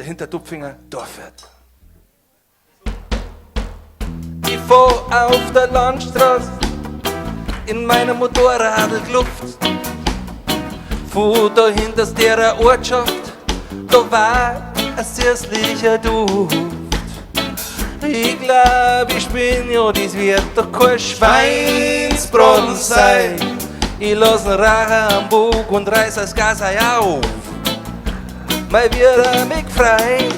der Hinterdupfinger Dorfwirt. Ich fahr auf der Landstraße in meiner Motorradluft. Fuhr dahinter aus der Ortschaft, da war ein süßlicher Duft. Ich glaub, ich bin ja, das wird doch kein Schweinsbraten sein. Ich lass den Rachen am Bug und reiß das Gas auf. Mal wird mich frei,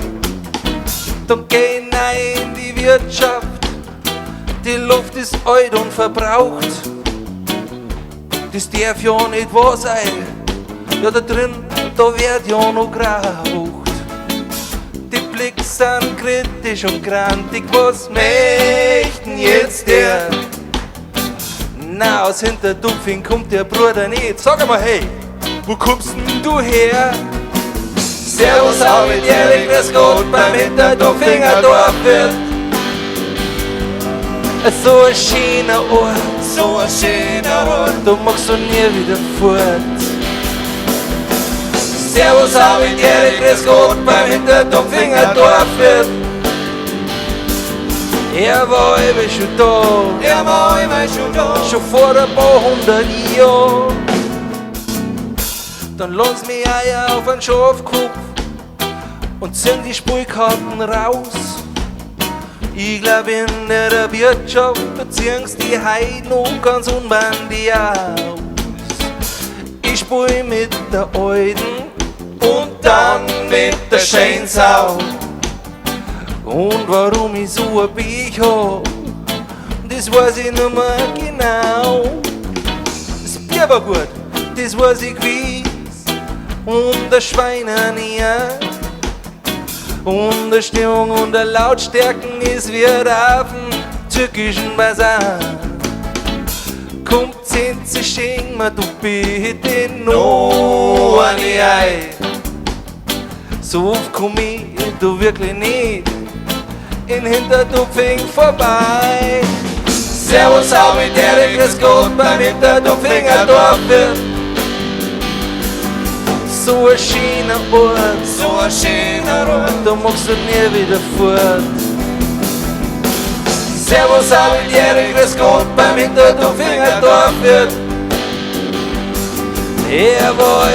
dann geh hinein in die Wirtschaft. Die Luft ist alt und verbraucht. Das darf ja nicht wahr sein. Ja, da drin, da wird ja noch geraucht. Die Blicke sind kritisch und grantig. Was möchten jetzt der? Na, aus Hinterdupfing kommt der Bruder nicht. Sag einmal, hey, wo kommst denn du her? Servus, auch mit Erik, grüß Gott, beim Hinterdupfinger Dorfwirt. So ein schöner Ort, so ein schöner Ort, da magst du nie wieder fort. Servus, auch mit Erik, grüß Gott, beim Hinterdupfinger Dorfwirt. Er war immer schon da, schon vor ein paar 100 Jahren. Dann lass mich Eier auf einen Schafkopf und zieh die Spielkarten raus. Ich glaub, in der Wirtschaft, da ziehst die Heiden noch ganz unbandig aus. Ich spiel mit der Alten und dann mit der Scheinsau. Und warum ich so ein Pech hab, das weiß ich nicht mehr genau. Das Bier war gut, das weiß ich gewiss, und der Schweinernäher. Und der Stimmung und der Lautstärken ist wie auf dem türkischen Basar. Kommt, sind sie, schenk mir du bitte noch eine Ei. So oft komm ich du wirklich nicht in Hinterdupfing vorbei. Servus, auch mit Erik, grüß Gott, beim Hinterdupfinger Dorfwirt. So ein schöner Ort, so ein schöner Ort, da magst du nie wieder fort. Servus, auch mit Erik, grüß Gott, beim Hinterdupfinger Dorfwirt. Er war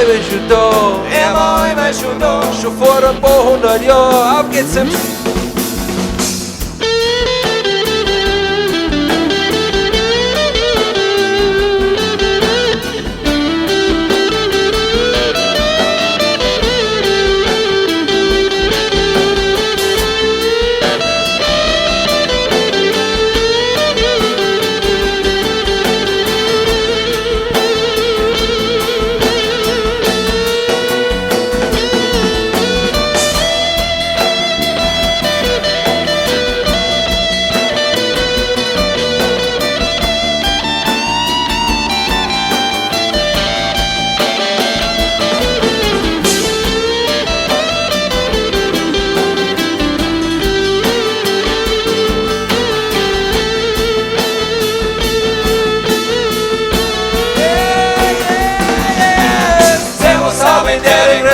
immer schon da, schon vor ein paar 100 Jahren. Auf geht's im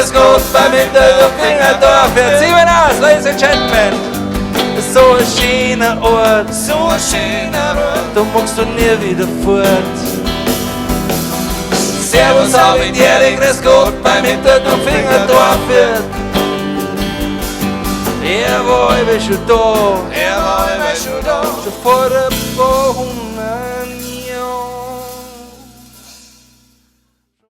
grüß Gott, beim Hinterdupfinger Dorfwirt. Sieh mal aus, Ladies and Gentlemen. So ein schöner Ort, so ein schöner Ort, da magst du nie wieder fort. Servus, auch mit Erik, grüß Gott, beim Hinterdupfinger Dorfwirt. Er war immer schon da, schon vor ein paar 100